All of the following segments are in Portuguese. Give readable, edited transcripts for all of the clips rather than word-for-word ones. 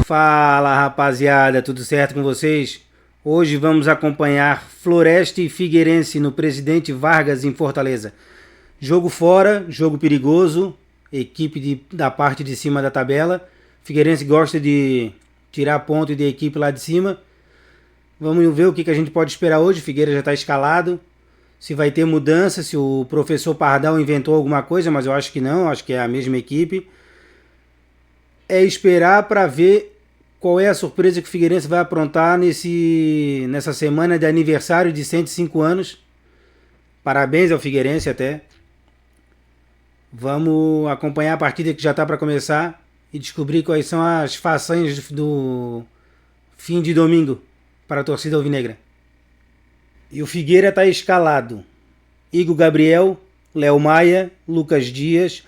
Fala rapaziada, tudo certo com vocês? Hoje vamos acompanhar Floresta e Figueirense no Presidente Vargas em Fortaleza. Jogo fora, jogo perigoso, equipe da parte de cima da tabela. Figueirense gosta de tirar ponto de equipe lá de cima. Vamos ver o que a gente pode esperar hoje. Figueira já está escalado. Se vai ter mudança, se o professor Pardal inventou alguma coisa, mas eu acho que não, acho que é a mesma equipe. É esperar para ver qual é a surpresa que o Figueirense vai aprontar nessa semana de aniversário de 105 anos. Parabéns ao Figueirense até. Vamos acompanhar a partida que já está para começar e descobrir quais são as façanhas do fim de domingo para a torcida alvinegra. E o Figueira está escalado. Igor Gabriel, Léo Maia, Lucas Dias,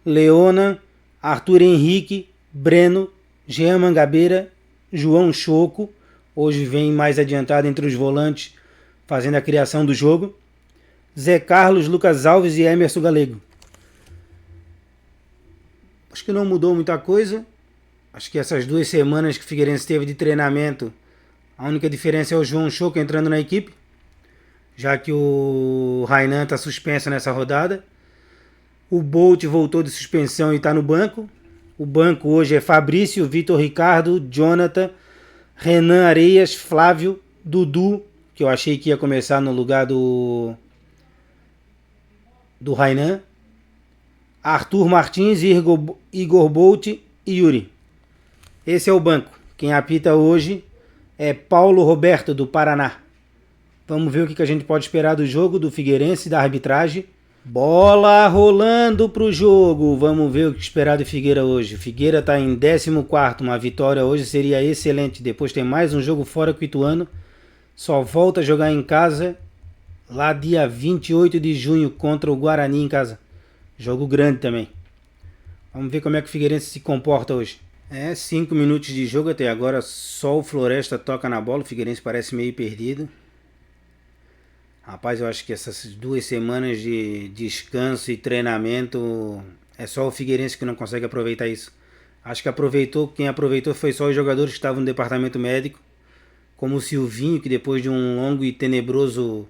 Leona, Arthur Henrique, Breno, Jean Mangabeira, João Choco, hoje vem mais adiantado entre os volantes, fazendo a criação do jogo, Zé Carlos, Lucas Alves e Emerson Galego. Acho que não mudou muita coisa. Acho que essas 2 semanas que o Figueirense teve de treinamento, a única diferença é o João Choco entrando na equipe, já que o Rainan está suspenso nessa rodada. O Bolt voltou de suspensão e está no banco. O banco hoje é Fabrício, Vitor Ricardo, Jonathan, Renan Areias, Flávio, Dudu, que eu achei que ia começar no lugar do Rainan, Arthur Martins, Igor Bolt e Yuri. Esse é o banco. Quem apita hoje é Paulo Roberto, do Paraná. Vamos ver o que a gente pode esperar do jogo, do Figueirense, da arbitragem. Bola rolando pro jogo. Vamos ver o que esperar do Figueira hoje. O Figueira está em 14º. Uma vitória hoje seria excelente. Depois tem mais um jogo fora com o Ituano. Só volta a jogar em casa lá dia 28 de junho contra o Guarani em casa. Jogo grande também. Vamos ver como é que o Figueirense se comporta hoje. 5 minutos de jogo até agora. Só o Floresta toca na bola. O Figueirense parece meio perdido. Rapaz, eu acho que essas 2 semanas de descanso e treinamento é só o Figueirense que não consegue aproveitar isso. Acho que quem aproveitou foi só os jogadores que estavam no departamento médico, como o Silvinho, que depois de um longo e tenebroso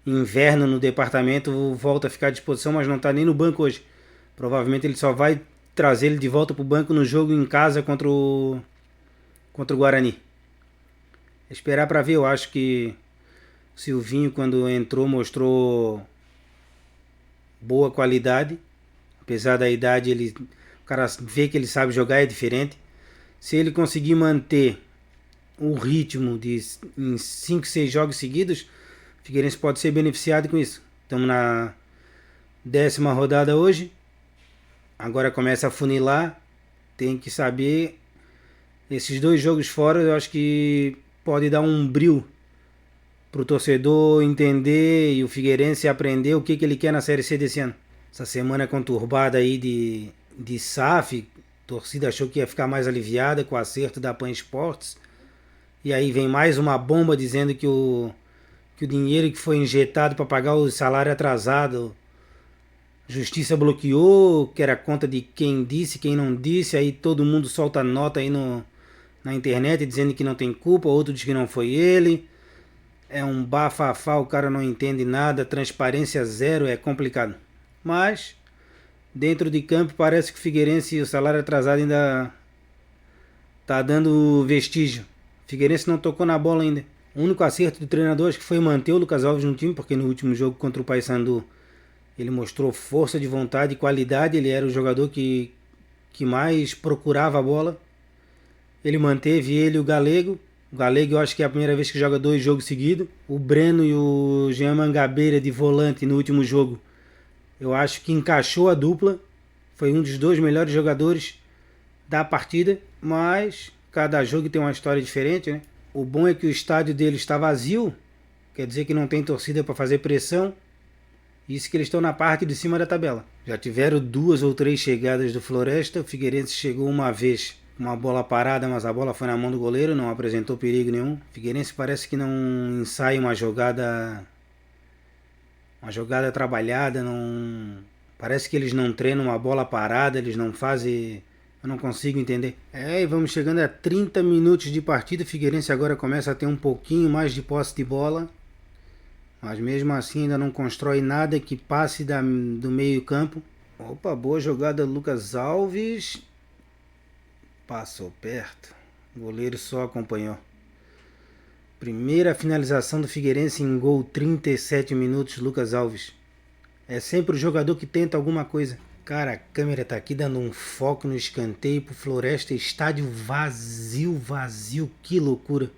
inverno no departamento volta a ficar à disposição, mas não está nem no banco hoje. Provavelmente ele só vai trazer ele de volta para o banco no jogo em casa contra o Guarani. Esperar para ver, eu acho que Silvinho, quando entrou, mostrou boa qualidade. Apesar da idade, o cara vê que ele sabe jogar, é diferente. Se ele conseguir manter o ritmo em 5, 6 jogos seguidos, o Figueirense pode ser beneficiado com isso. Estamos na 10ª rodada hoje. Agora começa a funilar. Tem que saber. Esses 2 jogos fora, eu acho que pode dar um brilho para o torcedor entender e o Figueirense aprender o que ele quer na Série C desse ano. Essa semana conturbada aí de SAF, a torcida achou que ia ficar mais aliviada com o acerto da Pan Esportes. E aí vem mais uma bomba dizendo que o dinheiro que foi injetado para pagar o salário atrasado, Justiça bloqueou, que era conta de quem disse, quem não disse. Aí todo mundo solta nota aí na internet dizendo que não tem culpa, outro diz que não foi ele. É um bafafá, o cara não entende nada, transparência zero, é complicado. Mas, dentro de campo, parece que o Figueirense, o salário atrasado ainda tá dando vestígio. O Figueirense não tocou na bola ainda. O único acerto do treinador acho que foi manter o Lucas Alves no time, porque no último jogo contra o Paysandu ele mostrou força de vontade e qualidade, ele era o jogador que mais procurava a bola. Ele manteve ele e o Galego. O Galego eu acho que é a primeira vez que joga 2 jogos seguidos. O Breno e o Jean Mangabeira de volante no último jogo, eu acho que encaixou a dupla. Foi um dos 2 melhores jogadores da partida. Mas cada jogo tem uma história diferente, né? O bom é que o estádio dele está vazio. Quer dizer que não tem torcida para fazer pressão. Isso que eles estão na parte de cima da tabela. Já tiveram 2 ou 3 chegadas do Floresta. O Figueirense chegou uma vez, uma bola parada, mas a bola foi na mão do goleiro, não apresentou perigo nenhum. O Figueirense parece que não ensaia uma jogada trabalhada, não. Parece que eles não treinam uma bola parada, eles não fazem Eu não consigo entender. E vamos chegando a 30 minutos de partida. O Figueirense agora começa a ter um pouquinho mais de posse de bola. Mas mesmo assim ainda não constrói nada que passe do meio campo. Opa, boa jogada Lucas Alves. Passou perto. O goleiro só acompanhou. Primeira finalização do Figueirense em gol, 37 minutos, Lucas Alves. É sempre o jogador que tenta alguma coisa. Cara, a câmera tá aqui dando um foco no escanteio pro Floresta. Estádio vazio, vazio. Que loucura.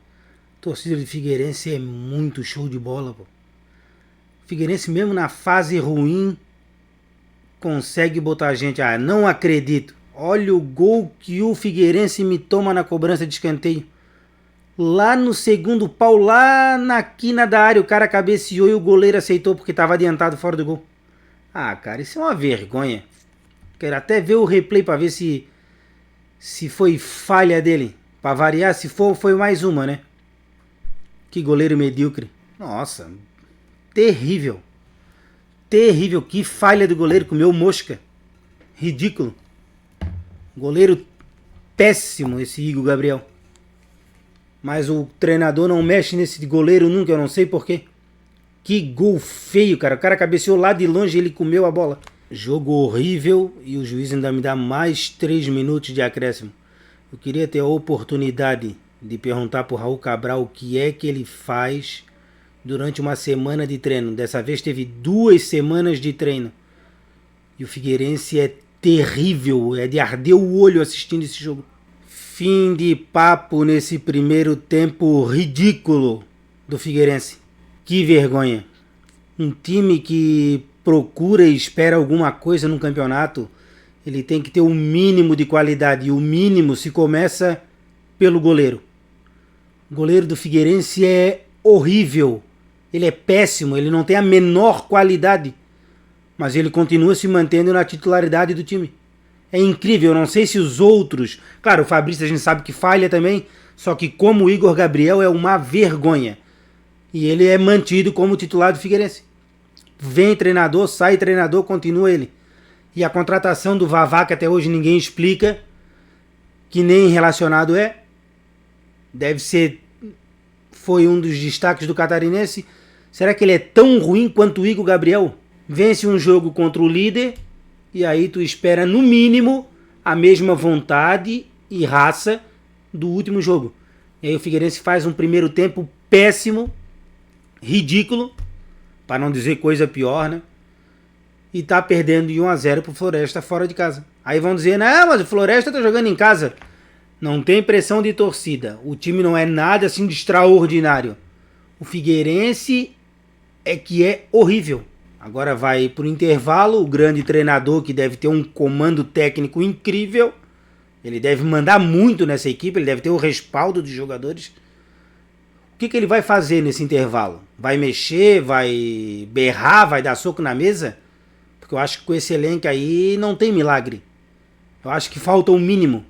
Torcida do Figueirense é muito show de bola, pô. Figueirense mesmo na fase ruim consegue botar a gente. Não acredito. Olha o gol que o Figueirense me toma na cobrança de escanteio. Lá no segundo pau, lá na quina da área, o cara cabeceou e o goleiro aceitou porque estava adiantado fora do gol. Cara, isso é uma vergonha. Quero até ver o replay para ver se foi falha dele. Para variar, se for, foi mais uma, né? Que goleiro medíocre. Nossa, terrível. Terrível. Que falha do goleiro, comeu mosca. Ridículo. Goleiro péssimo esse Igor Gabriel. Mas o treinador não mexe nesse goleiro nunca, eu não sei porquê. Que gol feio, cara. O cara cabeceou lá de longe e ele comeu a bola. Jogo horrível e o juiz ainda me dá mais 3 minutos de acréscimo. Eu queria ter a oportunidade de perguntar pro Raul Cabral o que é que ele faz durante uma semana de treino. Dessa vez teve 2 semanas de treino. E o Figueirense é terrível, é de arder o olho assistindo esse jogo. Fim de papo nesse primeiro tempo ridículo do Figueirense. Que vergonha. Um time que procura e espera alguma coisa no campeonato, ele tem que ter um mínimo de qualidade. E o mínimo se começa pelo goleiro. O goleiro do Figueirense é horrível. Ele é péssimo, ele não tem a menor qualidade. Mas ele continua se mantendo na titularidade do time. É incrível, eu não sei se os outros... Claro, o Fabrício a gente sabe que falha também, só que como o Igor Gabriel é uma vergonha. E ele é mantido como titular do Figueirense. Vem treinador, sai treinador, continua ele. E a contratação do Vavá, que até hoje ninguém explica, que nem relacionado é. Deve ser... Foi um dos destaques do Catarinense. Será que ele é tão ruim quanto o Igor Gabriel? Vence um jogo contra o líder e aí tu espera no mínimo a mesma vontade e raça do último jogo. E aí o Figueirense faz um primeiro tempo péssimo, ridículo, para não dizer coisa pior, né? E tá perdendo de 1-0 pro Floresta fora de casa. Aí vão dizer, não, mas o Floresta tá jogando em casa. Não tem pressão de torcida. O time não é nada assim de extraordinário. O Figueirense é que é horrível. Agora vai pro intervalo, o grande treinador que deve ter um comando técnico incrível. Ele deve mandar muito nessa equipe, ele deve ter o respaldo dos jogadores. O que ele vai fazer nesse intervalo? Vai mexer, vai berrar, vai dar soco na mesa? Porque eu acho que com esse elenco aí não tem milagre. Eu acho que falta o mínimo.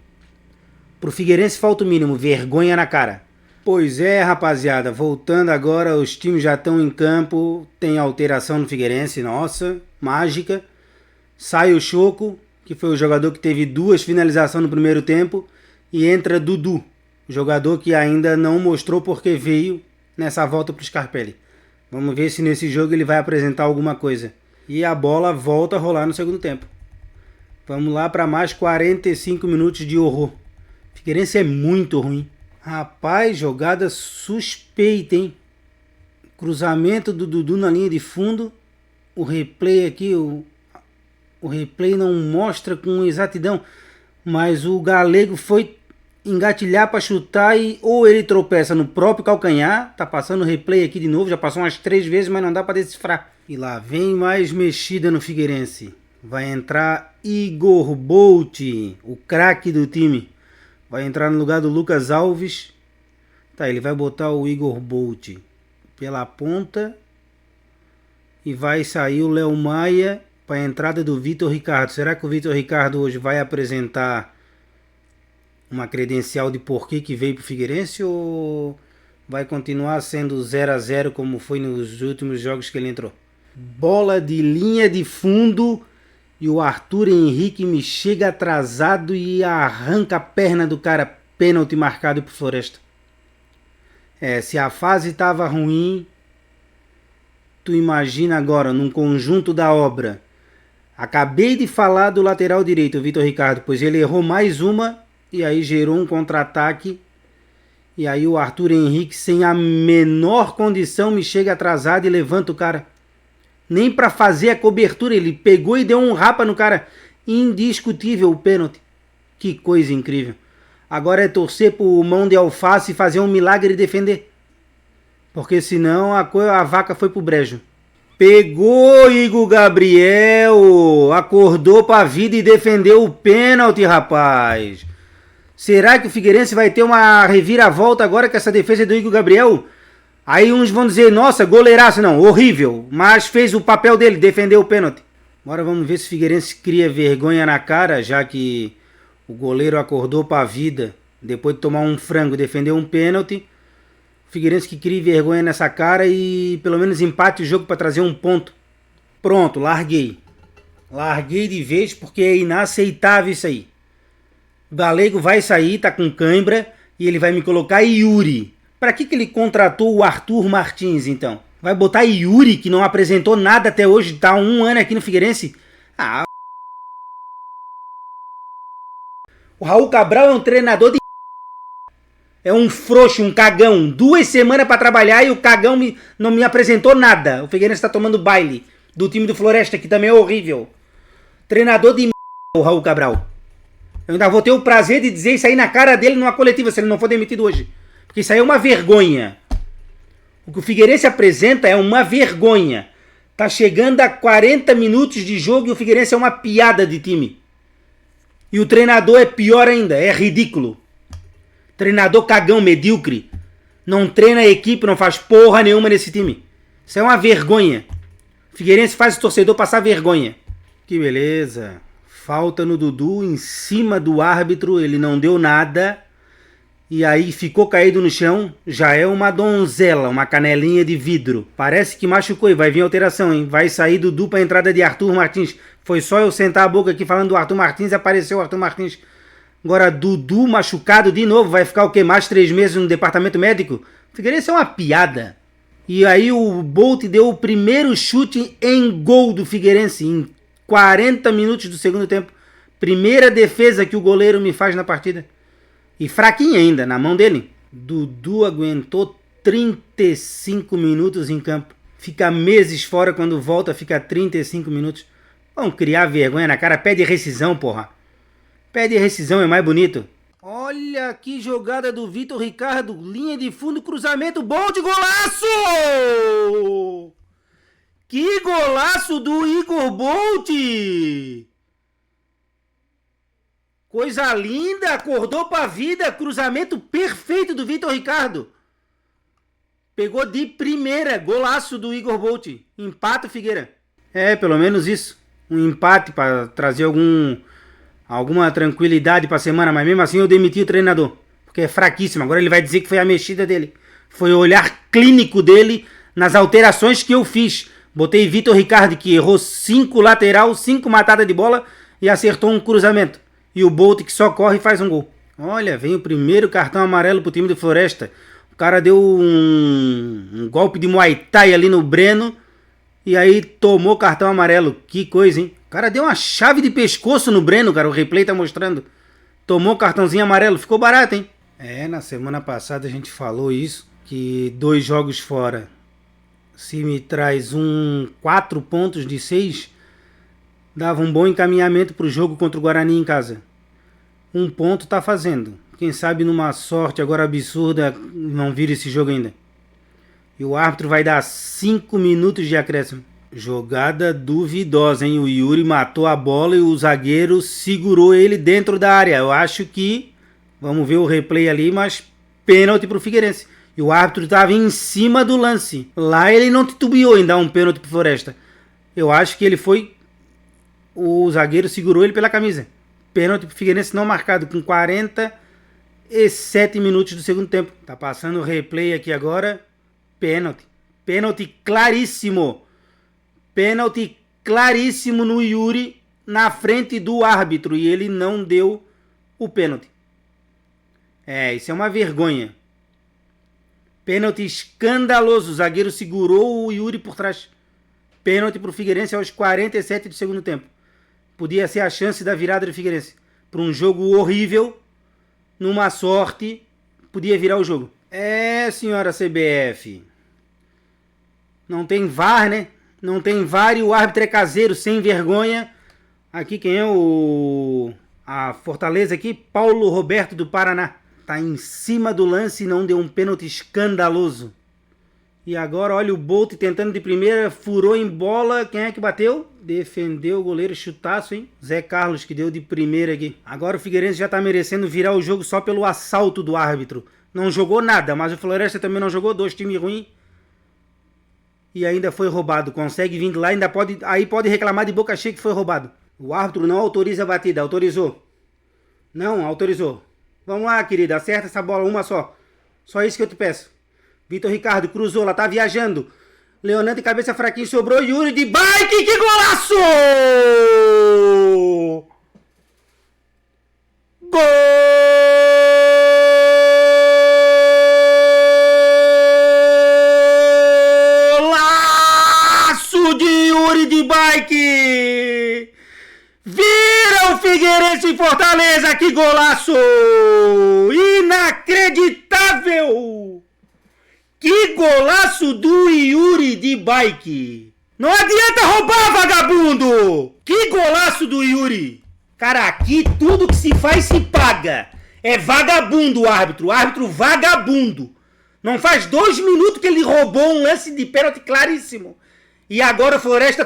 Pro Figueirense falta o mínimo, vergonha na cara. Pois é, rapaziada, voltando agora, os times já estão em campo, tem alteração no Figueirense, nossa, mágica. Sai o Choco, que foi o jogador que teve 2 finalizações no primeiro tempo, e entra Dudu, jogador que ainda não mostrou porque veio nessa volta pro Scarpelli. Vamos ver se nesse jogo ele vai apresentar alguma coisa. E a bola volta a rolar no segundo tempo. Vamos lá para mais 45 minutos de horror. Figueirense é muito ruim. Rapaz, jogada suspeita, hein? Cruzamento do Dudu na linha de fundo. O replay aqui, o replay não mostra com exatidão, mas o Galego foi engatilhar para chutar e ou ele tropeça no próprio calcanhar. Tá passando o replay aqui de novo, já passou umas 3 vezes, mas não dá para decifrar. E lá vem mais mexida no Figueirense. Vai entrar Igor Bolt, o craque do time. Vai entrar no lugar do Lucas Alves. Tá, ele vai botar o Igor Bolt pela ponta. E vai sair o Léo Maia para a entrada do Vitor Ricardo. Será que o Vitor Ricardo hoje vai apresentar uma credencial de porquê que veio para o Figueirense? Ou vai continuar sendo 0-0 como foi nos últimos jogos que ele entrou? Bola de linha de fundo. E o Arthur Henrique me chega atrasado e arranca a perna do cara. Pênalti marcado pro Floresta. Se a fase tava ruim, tu imagina agora, num conjunto da obra. Acabei de falar do lateral direito, o Vitor Ricardo, pois ele errou mais uma e aí gerou um contra-ataque. E aí o Arthur Henrique, sem a menor condição, me chega atrasado e levanta o cara. Nem para fazer a cobertura, ele pegou e deu um rapa no cara. Indiscutível o pênalti. Que coisa incrível. Agora é torcer pro mão de alface e fazer um milagre e defender. Porque senão a vaca foi pro brejo. Pegou Igor Gabriel. Acordou pra vida e defendeu o pênalti, rapaz. Será que o Figueirense vai ter uma reviravolta agora com essa defesa do Igor Gabriel? Aí uns vão dizer, nossa, goleiraço. Não, horrível. Mas fez o papel dele, defendeu o pênalti. Agora vamos ver se o Figueirense cria vergonha na cara, já que o goleiro acordou pra vida. Depois de tomar um frango, defendeu um pênalti. O Figueirense que cria vergonha nessa cara e pelo menos empate o jogo para trazer um ponto. Pronto, larguei. Larguei de vez porque é inaceitável isso aí. O Galego vai sair, tá com cãibra e ele vai me colocar Yuri. Pra que ele contratou o Arthur Martins então? Vai botar Yuri, que não apresentou nada até hoje, tá há um ano aqui no Figueirense? O Raul Cabral é um treinador de... É um frouxo, um cagão. 2 semanas pra trabalhar e o cagão não me apresentou nada. O Figueirense tá tomando baile do time do Floresta, que também é horrível. Treinador de o Raul Cabral. Eu ainda vou ter o prazer de dizer isso aí na cara dele numa coletiva, se ele não for demitido hoje. Porque isso aí é uma vergonha. O que o Figueirense apresenta é uma vergonha. Tá chegando a 40 minutos de jogo e o Figueirense é uma piada de time. E o treinador é pior ainda, é ridículo. Treinador cagão, medíocre. Não treina a equipe, não faz porra nenhuma nesse time. Isso é uma vergonha. O Figueirense faz o torcedor passar vergonha. Que beleza. Falta no Dudu em cima do árbitro, ele não deu nada. E aí ficou caído no chão. Já é uma donzela, uma canelinha de vidro. Parece que machucou e vai vir alteração, hein? Vai sair Dudu pra entrada de Arthur Martins. Foi só eu sentar a boca aqui falando do Arthur Martins e apareceu o Arthur Martins. Agora Dudu machucado de novo. Vai ficar o quê? Mais 3 meses no departamento médico? Figueirense é uma piada. E aí o Bolt deu o primeiro chute em gol do Figueirense em 40 minutos do segundo tempo. Primeira defesa que o goleiro me faz na partida. E fraquinho ainda, na mão dele. Dudu aguentou 35 minutos em campo. Fica meses fora, quando volta fica 35 minutos. Vão criar vergonha na cara. Pede rescisão, porra. Pede rescisão, é mais bonito. Olha que jogada do Vitor Ricardo. Linha de fundo, cruzamento, bom de golaço! Que golaço do Igor Bolt! Coisa linda, acordou pra vida, cruzamento perfeito do Vitor Ricardo. Pegou de primeira, golaço do Igor Bolt. Empata o Figueira. Pelo menos isso. Um empate para trazer alguma tranquilidade pra semana, mas mesmo assim eu demiti o treinador. Porque é fraquíssimo, agora ele vai dizer que foi a mexida dele. Foi o olhar clínico dele nas alterações que eu fiz. Botei Vitor Ricardo, que errou 5 lateral, 5 matadas de bola e acertou um cruzamento. E o Bolt que só corre e faz um gol. Olha, vem o primeiro cartão amarelo pro time do Floresta. O cara deu um golpe de Muay Thai ali no Breno. E aí tomou cartão amarelo. Que coisa, hein? O cara deu uma chave de pescoço no Breno, cara. O replay tá mostrando. Tomou cartãozinho amarelo. Ficou barato, hein? Na semana passada a gente falou isso. Que 2 jogos fora. Se me traz 4 pontos de 6... dava um bom encaminhamento para o jogo contra o Guarani em casa. 1 ponto tá fazendo. Quem sabe numa sorte agora absurda não vira esse jogo ainda. E o árbitro vai dar 5 minutos de acréscimo. Jogada duvidosa, hein? O Yuri matou a bola e o zagueiro segurou ele dentro da área. Eu acho que... vamos ver o replay ali, mas pênalti pro Figueirense. E o árbitro estava em cima do lance. Lá ele não titubeou em dar um pênalti pro Floresta. Eu acho que ele foi... o zagueiro segurou ele pela camisa. Pênalti pro Figueirense não marcado com 47 minutos do segundo tempo. Tá passando o replay aqui agora. Pênalti. Pênalti claríssimo. Pênalti claríssimo no Yuri. na frente do árbitro e ele não deu o pênalti. Isso é uma vergonha. Pênalti escandaloso. O zagueiro segurou o Yuri por trás. Pênalti pro Figueirense aos 47 do segundo tempo. Podia ser a chance da virada do Figueirense. Para um jogo horrível, numa sorte, podia virar o jogo. Senhora CBF. Não tem VAR, né? Não tem VAR e o árbitro é caseiro, sem vergonha. Aqui quem é a Fortaleza aqui? Paulo Roberto do Paraná. Tá em cima do lance e não deu um pênalti escandaloso. E agora olha o Bolt tentando de primeira, furou em bola. Quem é que bateu? Defendeu o goleiro, chutaço, hein? Zé Carlos que deu de primeira aqui. Agora o Figueirense já tá merecendo virar o jogo só pelo assalto do árbitro. Não jogou nada, mas o Floresta também não jogou, 2 times ruins. E ainda foi roubado. Consegue vir de lá, ainda pode reclamar de boca cheia que foi roubado. O árbitro não autoriza a batida, autorizou. Não, autorizou. Vamos lá, querida, acerta essa bola, uma só. Só isso que eu te peço. Vitor Ricardo cruzou, ela tá viajando. Leonardo de cabeça fraquinho, sobrou Yuri de bike, que golaço! Golaço de Yuri de bike! Vira o Figueirense em Fortaleza, que golaço! Inacreditável! Que golaço do Yuri de bike! Não adianta roubar, vagabundo! Que golaço do Yuri! Cara, aqui tudo que se faz se paga. É vagabundo o árbitro vagabundo. Não faz 2 minutos que ele roubou um lance de pênalti claríssimo. E agora o Floresta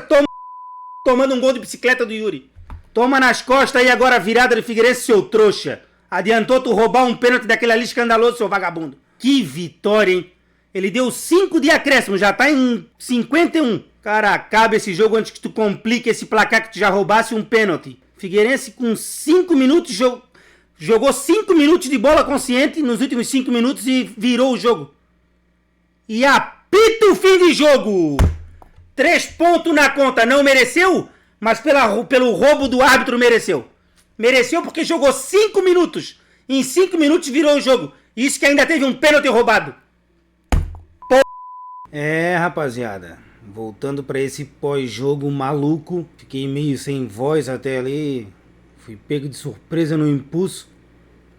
tomando um gol de bicicleta do Yuri. Toma nas costas aí agora a virada do Figueirense, seu trouxa. Adiantou tu roubar um pênalti daquele ali escandaloso, seu vagabundo. Que vitória, hein? Ele deu 5 de acréscimo, já tá em 51. Cara, acaba esse jogo antes que tu complique esse placar que tu já roubasse um pênalti. Figueirense com 5 minutos, jogou 5 minutos de bola consciente nos últimos 5 minutos e virou o jogo. E apita o fim de jogo. 3 pontos na conta, não mereceu? Mas pelo roubo do árbitro mereceu. Mereceu porque jogou 5 minutos. Em 5 minutos virou o jogo. Isso que ainda teve um pênalti roubado. Rapaziada. Voltando para esse pós-jogo maluco. Fiquei meio sem voz até ali. Fui pego de surpresa no impulso.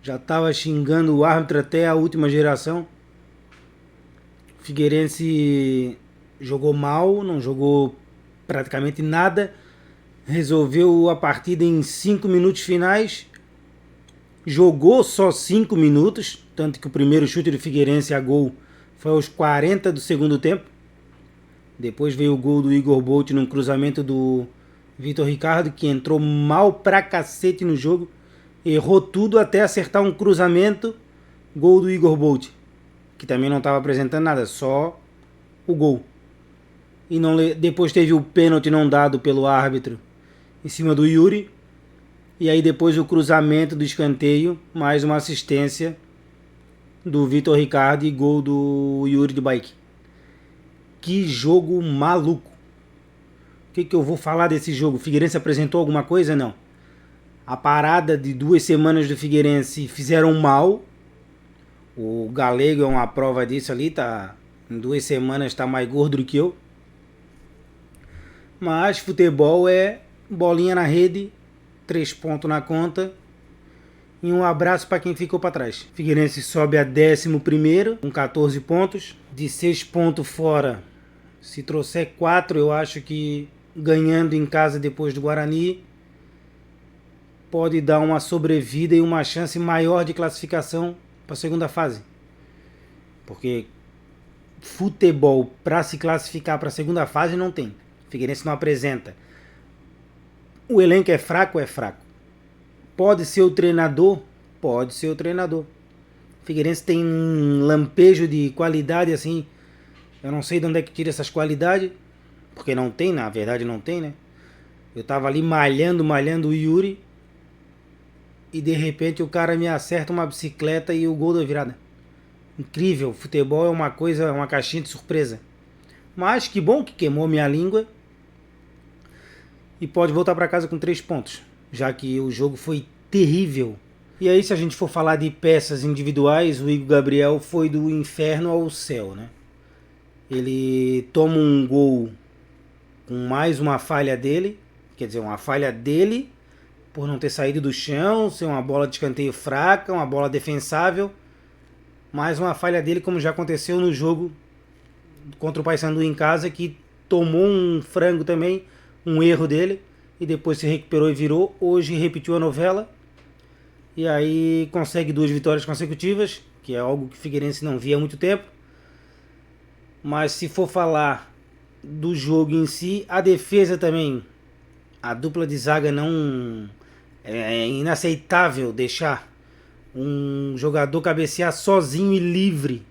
Já tava xingando o árbitro até a última geração. Figueirense jogou mal, não jogou praticamente nada. Resolveu a partida em 5 minutos finais. Jogou só 5 minutos. Tanto que o primeiro chute do Figueirense a gol foi aos 40 do segundo tempo. Depois veio o gol do Igor Bolt num cruzamento do Vitor Ricardo, que entrou mal pra cacete no jogo. Errou tudo até acertar um cruzamento. Gol do Igor Bolt, que também não estava apresentando nada, só o gol. E depois teve o pênalti não dado pelo árbitro em cima do Yuri. E aí depois o cruzamento do escanteio, mais uma assistência do Vitor Ricardo e gol do Yuri de bike. Que jogo maluco. O que eu vou falar desse jogo? O Figueirense apresentou alguma coisa? Não. A parada de 2 semanas do Figueirense fizeram mal. O Galego é uma prova disso ali. Tá, em 2 semanas está mais gordo do que eu. Mas futebol é bolinha na rede, 3 pontos na conta e um abraço para quem ficou para trás. Figueirense sobe a 11º com 14 pontos. De 6 pontos fora, se trouxer 4, eu acho que ganhando em casa depois do Guarani pode dar uma sobrevida e uma chance maior de classificação para a segunda fase. Porque futebol para se classificar para a segunda fase não tem. Figueirense não apresenta. O elenco é fraco, é fraco. Pode ser o treinador? Pode ser o treinador. Figueirense tem um lampejo de qualidade assim. Eu não sei de onde é que tira essas qualidades. Porque não tem, na verdade não tem, né? Eu tava ali malhando o Yuri. E de repente o cara me acerta uma bicicleta e o gol da virada. Incrível, futebol é uma coisa, uma caixinha de surpresa. Mas que bom que queimou minha língua. e pode voltar para casa com 3 pontos, já que o jogo foi terrível. E aí, se a gente for falar de peças individuais, o Igor Gabriel foi do inferno ao céu, né? Ele toma um gol com mais uma falha dele, quer dizer, uma falha dele por não ter saído do chão, ser uma bola de escanteio fraca, uma bola defensável, mais uma falha dele, como já aconteceu no jogo contra o Paysandu em casa, que tomou um frango também, um erro dele, e depois se recuperou e virou. Hoje repetiu a novela, e aí consegue 2 vitórias consecutivas, que é algo que o Figueirense não via há muito tempo. Mas se for falar do jogo em si, a defesa também, a dupla de zaga não... É inaceitável deixar um jogador cabecear sozinho e livre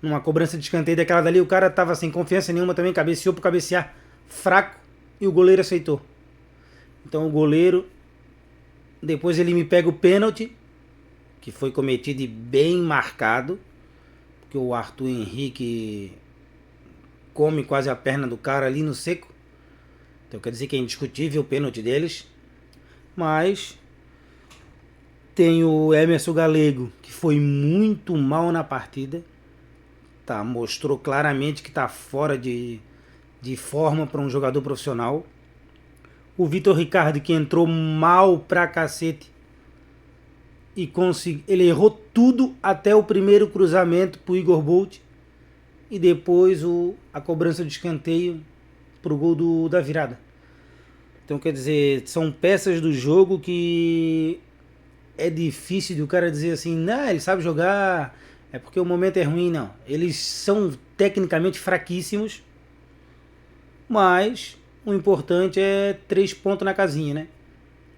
numa cobrança de escanteio daquela dali. O cara tava sem confiança nenhuma também, cabeceou por cabecear fraco e o goleiro aceitou. Então o goleiro, depois ele me pega o pênalti, que foi cometido e bem marcado, porque o Arthur Henrique come quase a perna do cara ali no seco. Então quer dizer que é indiscutível o pênalti deles. Mas tem o Emerson Galego, que foi muito mal na partida. Tá, mostrou claramente que está fora de forma para um jogador profissional. O Vitor Ricardo, que entrou mal pra cacete. E ele errou tudo até o primeiro cruzamento pro Igor Bolt. E depois a cobrança de escanteio pro gol da virada. Então, quer dizer, são peças do jogo que é difícil de o cara dizer assim, não, ele sabe jogar, é porque o momento é ruim, não. Eles são tecnicamente fraquíssimos, mas o importante é 3 pontos na casinha, né?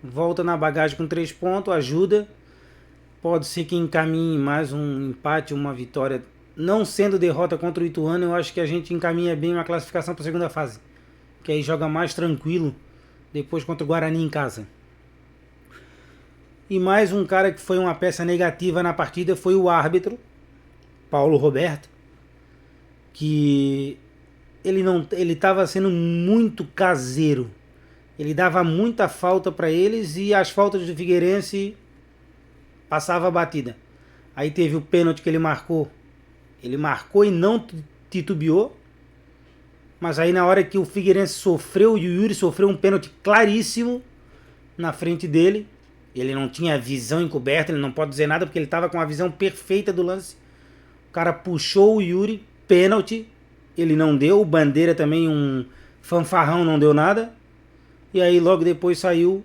Volta na bagagem com 3 pontos, ajuda. Pode ser que encaminhe mais um empate, uma vitória. Não sendo derrota contra o Ituano, eu acho que a gente encaminha bem uma classificação para a segunda fase. Que aí joga mais tranquilo depois contra o Guarani em casa. E mais um cara que foi uma peça negativa na partida foi o árbitro, Paulo Roberto, que ele estava sendo muito caseiro. Ele dava muita falta para eles e as faltas do Figueirense passava a batida. Aí teve o pênalti que ele marcou. Ele marcou e não titubeou. Mas aí na hora que o Figueirense sofreu, o Yuri sofreu um pênalti claríssimo na frente dele. Ele não tinha visão encoberta, ele não pode dizer nada porque ele estava com a visão perfeita do lance. O cara puxou o Yuri, pênalti, ele não deu. O Bandeira também, um fanfarrão, não deu nada. E aí logo depois saiu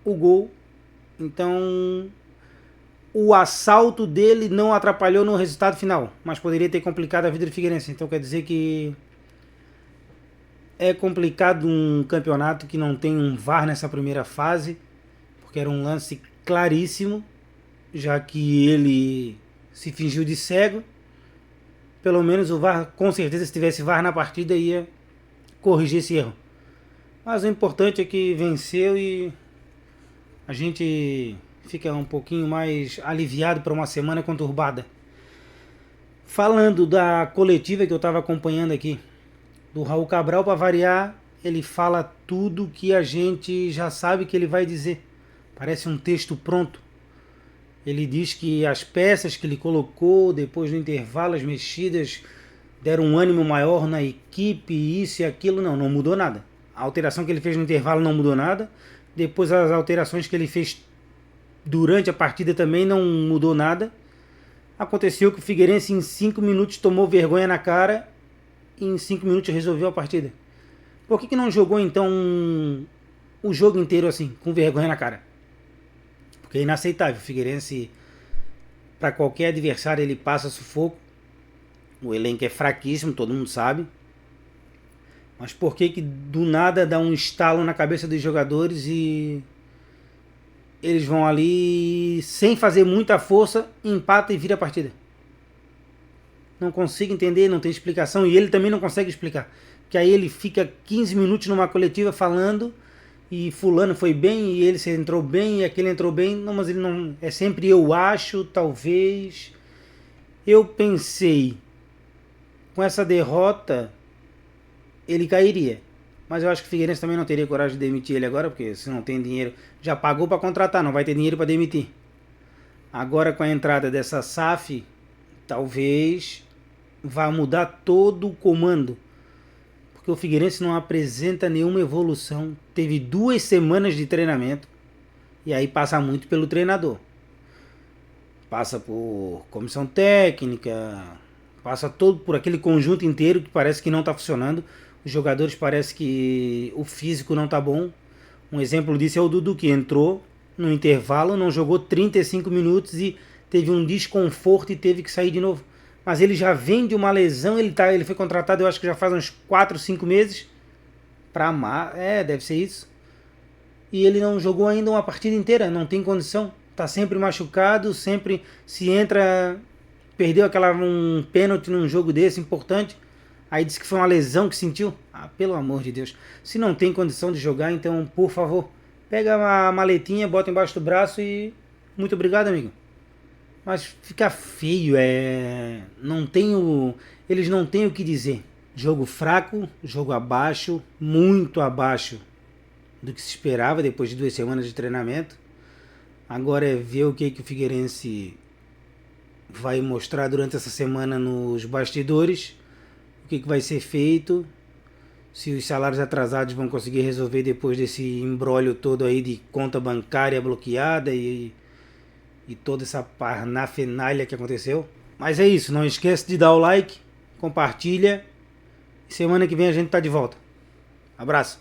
o gol. Então o assalto dele não atrapalhou no resultado final, mas poderia ter complicado a vida do Figueirense. Então quer dizer que é complicado um campeonato que não tem um VAR nessa primeira fase, porque era um lance claríssimo, já que ele se fingiu de cego. Pelo menos o VAR, com certeza, se tivesse VAR na partida, ia corrigir esse erro. Mas o importante é que venceu e a gente fica um pouquinho mais aliviado para uma semana conturbada. Falando da coletiva que eu estava acompanhando aqui, do Raul Cabral, para variar, ele fala tudo que a gente já sabe que ele vai dizer. Parece um texto pronto. Ele diz que as peças que ele colocou depois do intervalo, as mexidas, deram um ânimo maior na equipe, isso e aquilo. Não mudou nada. A alteração que ele fez no intervalo não mudou nada. Depois as alterações que ele fez durante a partida também não mudou nada. Aconteceu que o Figueirense em 5 minutos tomou vergonha na cara e em 5 minutos resolveu a partida. Por que não jogou então o jogo inteiro assim, com vergonha na cara? Porque é inaceitável. O Figueirense, para qualquer adversário, ele passa sufoco. O elenco é fraquíssimo, todo mundo sabe. Mas por que do nada dá um estalo na cabeça dos jogadores e eles vão ali sem fazer muita força, empata e vira a partida? Não consigo entender, não tem explicação. E ele também não consegue explicar. Que aí ele fica 15 minutos numa coletiva falando e fulano foi bem e ele entrou bem e aquele entrou bem. Não, mas ele não... É sempre eu acho, talvez. Eu pensei, com essa derrota, ele cairia. Mas eu acho que o Figueirense também não teria coragem de demitir ele agora, porque se não tem dinheiro, já pagou para contratar, não vai ter dinheiro para demitir. Agora com a entrada dessa SAF, talvez vá mudar todo o comando. Porque o Figueirense não apresenta nenhuma evolução. Teve 2 semanas de treinamento. E aí passa muito pelo treinador. Passa por comissão técnica. Passa todo por aquele conjunto inteiro que parece que não está funcionando. Os jogadores parece que o físico não está bom. Um exemplo disso é o Dudu, que entrou no intervalo, não jogou 35 minutos e teve um desconforto e teve que sair de novo. Mas ele já vem de uma lesão, ele foi contratado, eu acho que já faz uns 4, 5 meses. Pra amar, deve ser isso. E ele não jogou ainda uma partida inteira, não tem condição. Tá sempre machucado, sempre se entra... Perdeu um pênalti num jogo desse importante. Aí disse que foi uma lesão que sentiu. Ah, pelo amor de Deus. Se não tem condição de jogar, então, por favor, pega a maletinha, bota embaixo do braço e... Muito obrigado, amigo. Mas fica feio, não tenho, eles não têm o que dizer. Jogo fraco, jogo abaixo, muito abaixo do que se esperava depois de 2 semanas de treinamento. Agora é ver o que o Figueirense vai mostrar durante essa semana nos bastidores, o que vai ser feito, se os salários atrasados vão conseguir resolver depois desse imbróglio todo aí de conta bancária bloqueada e toda essa parnafenalha que aconteceu. Mas é isso, não esquece de dar o like, compartilha. E semana que vem a gente tá de volta. Abraço.